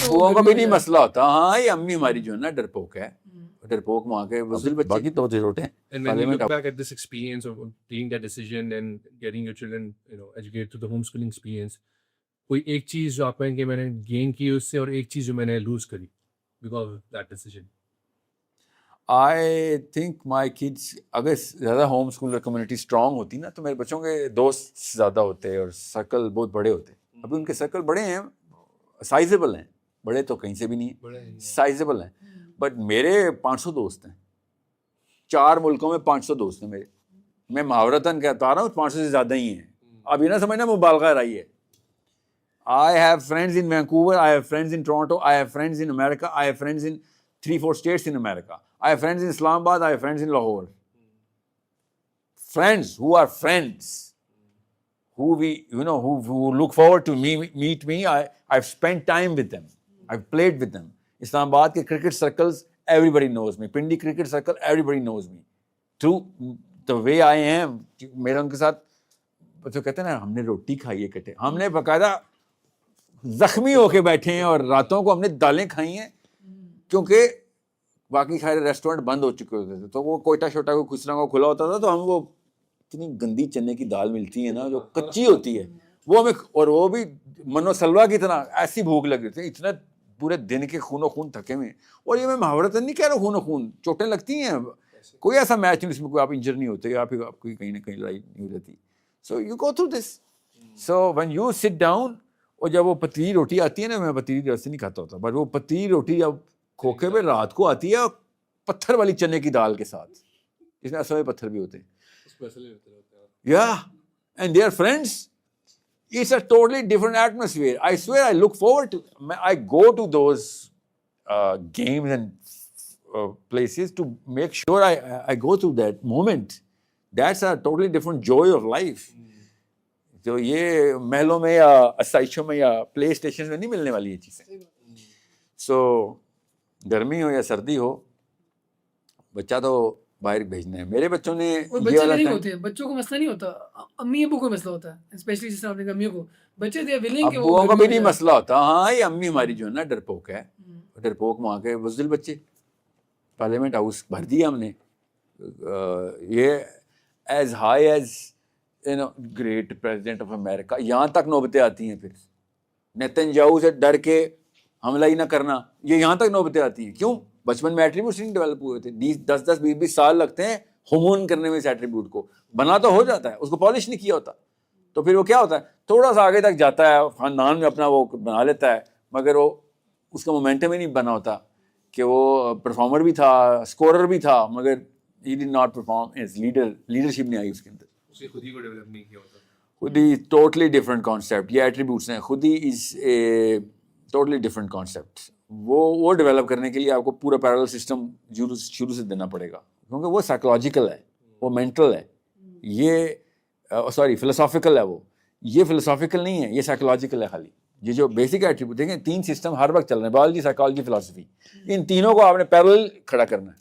अब बुआ का भी नहीं मसला होता। हाँ, ये अम्मी हमारी जो है ना डरपोक है, डरपोक माँ के बुजुर्ग बच्चे, बाकी तो छोटे हैं। And when you look back at this experience of taking that decision and getting your children, educated through the homeschooling experience, कोई एक चीज जो आप कहेंगे मैंने गेन की उससे और एक चीज जो मैंने लूज करी because of that decision? I think my kids, अगर ज़्यादा होम स्कूल कम्युनिटी स्ट्रांग होती ना तो मेरे बच्चों के दोस्त ज़्यादा होते और सर्कल बहुत बड़े होते। अभी उनके सर्कल बड़े हैं, साइजेबल हैं, बड़े तो कहीं से भी नहीं है, साइजेबल हैं, बट मेरे 500 दोस्त हैं, 4 मुल्कों में 500 दोस्त हैं मेरे। मैं मुहावरतन कहता आ रहा हूँ 500 से ज़्यादा ही हैं। अब ये ना समझना मुबालगा रही है। I have friends in Vancouver, I have friends in Toronto, I have friends in America, I have friends in 3-4 states in America, I have friends in Islamabad, I have friends in Lahore. Friends who are friends, who who look forward to meet me. I've spent time with them, I've played with them. Islamabad के cricket circles, everybody knows me. Pindi cricket circle, everybody knows me. Through the way I am, मेरा उनके साथ जो कहते हैं ना, हमने रोटी खाई है इकट्ठे, हमने बकायदा जख्मी होके बैठे हैं और रातों को हमने दालें खाई हैं, क्योंकि बाकी सारे रेस्टोरेंट बंद हो चुके होते थे। तो वो कोयटा शोटा को खुसरा को खुला होता था, तो हम वो इतनी गंदी चने की दाल मिलती है ना जो कच्ची होती है, वो हमें, और वो भी मनो सलवा की तरह, ऐसी भूख लग रही थी, इतना पूरे दिन के खून खून थके हुए। और ये मैं मुहावरतन नहीं कह रहा हूँ, खून चोटें लगती हैं, कोई ऐसा मैच नहीं जिसमें कोई आप इंजर नहीं होते या फिर आपकी कहीं ना कहीं लड़ाई नहीं हो जाती। So you go through this. So when you sit down, और जब वो पतली रोटी आती है ना, मैं पतली रोटी नहीं खाता होता, बट वो पतली रोटी जब खोखे पे रात को आती है पत्थर वाली चने की दाल के साथ, इसमें असल में पत्थर भी होते हैं, या and their friends, it's a totally different atmosphere. I swear I look forward to, I go to those games and places to make sure I go through that moment. That's a totally different joy of life. तो ये महलों में या आसाइशों में या play station में नहीं मिलने वाली ये चीज़ें। सो गर्मी हो या सर्दी हो, बच्चा तो बाहर भेजना है। मेरे बच्चों ने बच्चे नहीं होते, बच्चों को मसला नहीं होता, अम्मी अबू को मसला होता है, स्पेशली जिस आपने कहा अम्मियों को, बच्चे दे विलिंग के, अब्बुओं का भी नहीं मसला होता। हाँ, ये अम्मी हमारी जो है ना डरपोक है, डरपोक माँ के बुज़दिल बच्चे, पार्लियामेंट हाउस भर दिया हमने। ये as high as great president of America, यहाँ तक नौबतें आती हैं। फिर नेतन्याहू से डर के हमला ही ना करना, ये यहाँ तक नौबतें आती हैं। क्यों? बचपन में एट्रीब्यूट्स नहीं डेवलप हुए थे। 10-20 साल लगते हैं होमोन करने में इस एट्रीब्यूट को। बना तो हो जाता है, उसको पॉलिश नहीं किया होता, तो फिर वो क्या होता है, थोड़ा सा आगे तक जाता है, खानदान में अपना वो बना लेता है, मगर वो उसका मोमेंटम ही नहीं बना होता कि वो परफॉर्मर भी था, स्कोरर भी था, मगर he did not perform as leader. Leadership नहीं आई उसके अंदर, उसे खुद ही को डेवलप नहीं किया होता। खुद ही टोटली डिफरेंट कॉन्सेप्ट, ये एट्रीब्यूट्स हैं, खुद he is a totally different concept. वो डेवलप करने के लिए आपको पूरा पैरेलल सिस्टम शुरू से देना पड़ेगा, क्योंकि वो साइकोलॉजिकल है, वो मेंटल है, ये सॉरी फिलोसॉफिकल है। वो ये फिलोसॉफिकल नहीं है, ये साइकोलॉजिकल है खाली। ये जो बेसिक एट्रीब्यूट देखें, 3 सिस्टम हर वक्त चल रहे हैं, बायोलॉजी, साइकोलॉजी, फिलोसफी, इन तीनों को आपने पैरेलल खड़ा करना है।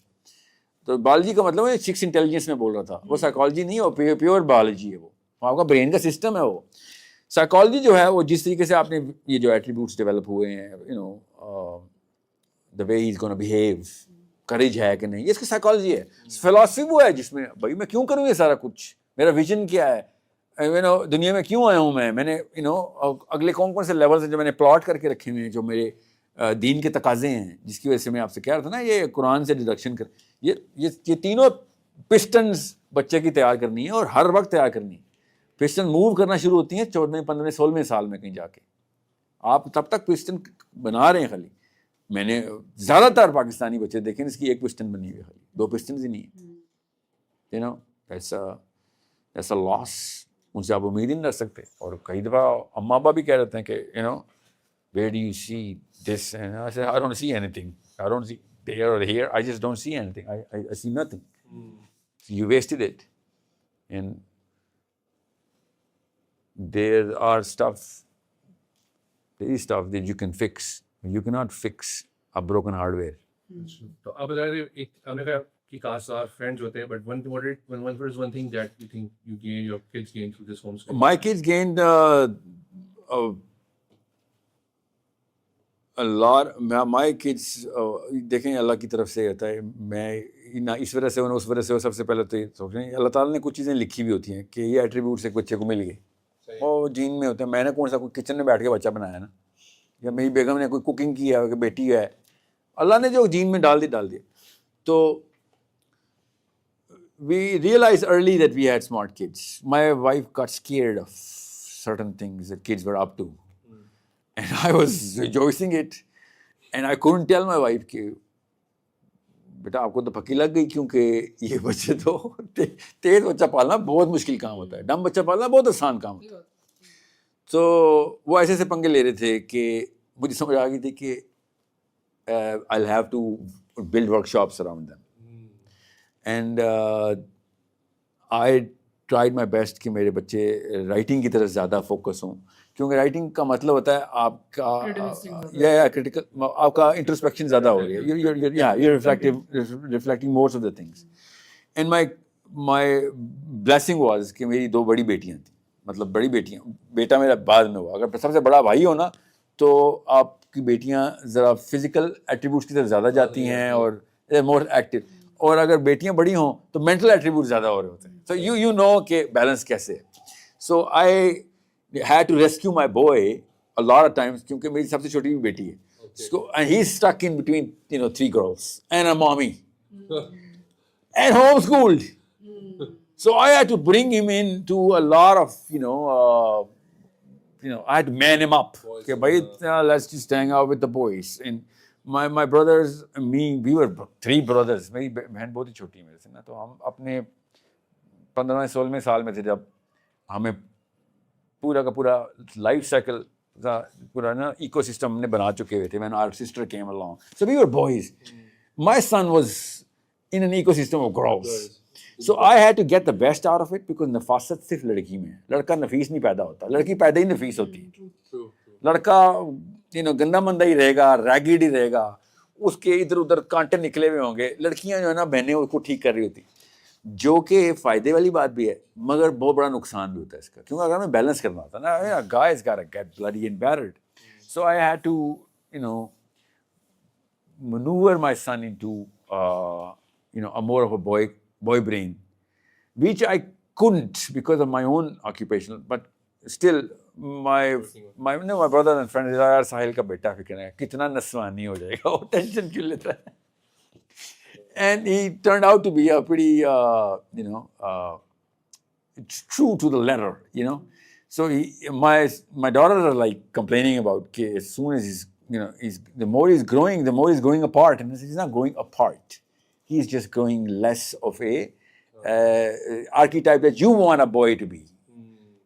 तो बायोलॉजी का मतलब है 6 इंटेलिजेंस में बोल रहा था, वो साइकोलॉजी नहीं है, वो प्योर बायोलॉजी है, वो आपका ब्रेन का सिस्टम है। वो साइकोलॉजी जो है, वो जिस तरीके से आपने ये जो एट्रीब्यूट्स डेवलप हुए हैं, the way he is gonna behave, courage है कि नहीं, ये इसकी साइकोलॉजी है। फिलोसफी वो है जिसमें भाई मैं क्यों करूँ ये सारा कुछ, मेरा विजन क्या है, दुनिया में क्यों आया हूँ मैंने अगले कौन कौन से लेवल्स हैं जो मैंने प्लॉट करके रखे हुए हैं, जो मेरे दीन के तकाजे हैं, जिसकी वजह से मैं आपसे कह रहा था ना, ये कुरान से डिडक्शन कर, ये तीनों पिस्टन्स बच्चे की तैयार करनी है, और हर वक्त तैयार करनी है। पिस्टन मूव करना शुरू होती हैं 14, 15, 16 साल में कहीं जाके। आप तब तक पिस्टन बना रहे हैं खाली। मैंने ज़्यादातर पाकिस्तानी बच्चे देखे, इसकी एक पिस्टन बनी हुई है, खाली 2 पिस्टन ही नहीं है। ऐसा लॉस उनसे आप उम्मीद ही नहीं रख सकते। और कई दफ़ा अम्मा अब्बा भी कह रहे हैं कि where do you see this, and I said I don't see anything, I don't see there or here, I just don't see anything, I see nothing. So you wasted it. And there is stuff that you can fix. You cannot fix a broken hardware. तो अब आपने कहा कि कास्टदार friends होते हैं, but what is one thing that you think you gain, your kids gain through this homeschooling? My kids gained a lot. My kids देखें अल्लाह की तरफ से होता है. मैं ना इस वजह से हो ना उस वजह से हो. सबसे पहले तो ये सोच रहे हैं अल्लाह ताला ने कुछ चीज़ें लिखी भी होती हैं कि ये एट्रीब्यूट्स एक बच्चे को मिल गए और जीन में होते हैं. मैंने कौन सा कोई किचन में बैठ के बच्चा बनाया ना, या मेरी बेगम ने कोई कुकिंग की है कि बेटी है, अल्लाह ने जो जीन में डाल दिया. तो we realized early that we had smart kids. My wife got scared of certain things that kids were up to. And I was rejoicing it. And I couldn't tell my wife कि बेटा आपको तो पक्की लग गई, क्योंकि ये बच्चे तो तेज बच्चा पालना बहुत मुश्किल काम होता है, डम बच्चा पालना बहुत आसान काम होता है. तो वो ऐसे पंगे ले रहे थे कि मुझे समझ आ गई थी कि I'll have to build workshops around them. And I tried my best कि मेरे बच्चे राइटिंग की तरफ ज़्यादा फोकस हों, क्योंकि राइटिंग का मतलब होता है आपका या क्रिटिकल, आपका इंट्रोस्पेक्शन ज़्यादा हो रही है. you're reflecting most of the things. And my blessing was कि मेरी 2 बड़ी बेटियां थी, मतलब बड़ी बेटियां, बेटा मेरा बाद में हुआ. अगर सबसे बड़ा भाई हो ना तो आपकी बेटियां ज़रा फिजिकल एट्रीब्यूट्स की तरफ ज़्यादा जाती हैं और मोर एक्टिव, और अगर बेटियां बड़ी हों तो मेंटल एट्रीब्यूट ज़्यादा हो रहे होते हैं. सो यू नो कि बैलेंस कैसे है. So I had to rescue my boy a lot of times, क्योंकि मेरी सबसे छोटी भी बेटी है. And he is stuck in between 3 girls and a mommy and homeschooled. So I had to bring him into a lot of I had to man him up. Okay, bhai, let's just hang out with the boys. And my brothers, me, we were 3 brothers. मेरी बहन बहुत ही छोटी मेरे से ना, तो हम अपने 15-16 साल में थे जब हमें पूरा का पूरा लाइफ साइकिल का पूरा ना इकोसिस्टम हमने बना चुके हुए थे. When our sister came along, so we were boys. My son was in an ecosystem of girls. So I had to get the best out of it, because नफासत सिर्फ लड़की में है. लड़का नफीस नहीं पैदा होता, लड़की पैदा ही नफीस होती है. लड़का गंदा मंदा ही रहेगा, रैगिड ही रहेगा, उसके इधर उधर कांटे निकले हुए होंगे. लड़कियां जो है ना बहनें उसको ठीक कर रही होती, जो कि फ़ायदे वाली बात भी है मगर बहुत बड़ा नुकसान भी होता है इसका, क्योंकि अगर हमें बैलेंस करना होता ना, guys gotta get bloody embarrassed. So I had to maneuver my son into a more of a boy brain, which I couldn't because of my own occupation. But still my brother and friends, यार साहिल का बेटा फिक्र है, कितना नस्वानी हो जाएगा, वो tension क्यों लेता है. And he turned out to be a pretty true to the letter, So my daughters are like complaining about कि as soon as the more he's growing, the more he's growing apart. And he's not growing apart. He's just growing less of a archetype that you want a boy to be.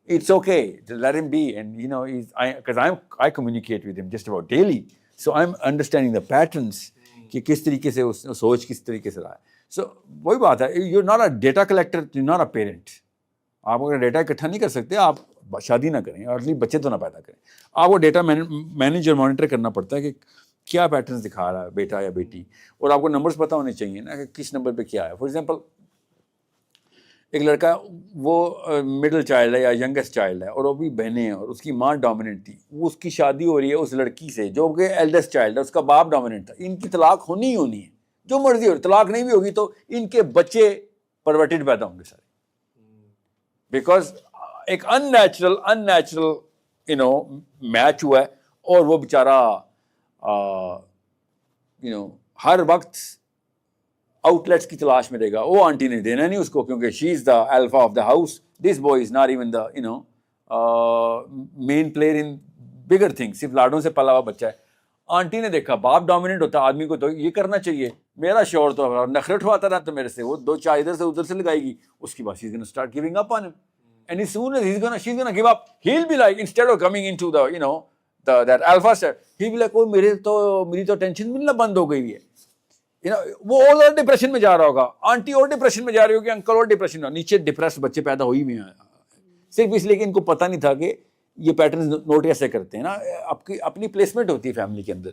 It's okay to let him be. And because I communicate with him just about daily, so I'm understanding the patterns कि किस तरीके से सोच किस तरीके से रहा है. सो वही बात है, you not a data collector, you not a parent. आप अगर डेटा इकट्ठा नहीं कर सकते, आप शादी ना करें और एटलीस्ट बच्चे तो ना पैदा करें. आपको डेटा मैनेजर मॉनिटर करना पड़ता है कि क्या पैटर्न्स दिखा रहा है बेटा या बेटी, और आपको नंबर्स पता होने चाहिए ना कि किस नंबर पे क्या है. फॉर एग्जांपल एक लड़का वो मिडिल चाइल्ड है या यंगेस्ट चाइल्ड है और वो भी बहनें हैं और उसकी माँ डोमिनेंट थी, वो उसकी शादी हो रही है उस लड़की से जो कि एल्डेस्ट चाइल्ड है, उसका बाप डोमिनेंट था. इनकी तलाक होनी ही होनी है, जो मर्जी हो. तलाक नहीं भी होगी तो इनके बच्चे परवर्टेड पैदा होंगे सारे, बिकॉज एक अननेचुरल मैच हुआ है. और वो बेचारा हर वक्त आउटलेट्स की तलाश में रहेगा. वो आंटी ने देना नहीं उसको, क्योंकि she is the alpha of the house. This boy is not even the main player in bigger things. सिर्फ लाडों से पला हुआ बच्चा है. आंटी ने देखा बाप डोमिनेंट होता, आदमी को तो ये करना चाहिए. मेरा शोर तो नखरे उठवाता रहा तो मेरे से, वो 2-4 इधर से उधर से लगाएगी, उसकी बाद she is gonna start giving up on him. And as soon as she is gonna give up, he will be like, instead of coming into the that alpha state, he will be like, ओ मेरी तो tension मिलना बंद हो गई है. वो और डिप्रेशन में जा रहा होगा, आंटी और डिप्रेशन में जा रही होगी, अंकल और डिप्रेशन में. नीचे डिप्रेस बच्चे पैदा हो ही में सिर्फ इसलिए कि इनको पता नहीं था कि ये पैटर्न नोट कैसे करते हैं ना. आपकी अपनी प्लेसमेंट होती है फैमिली के अंदर.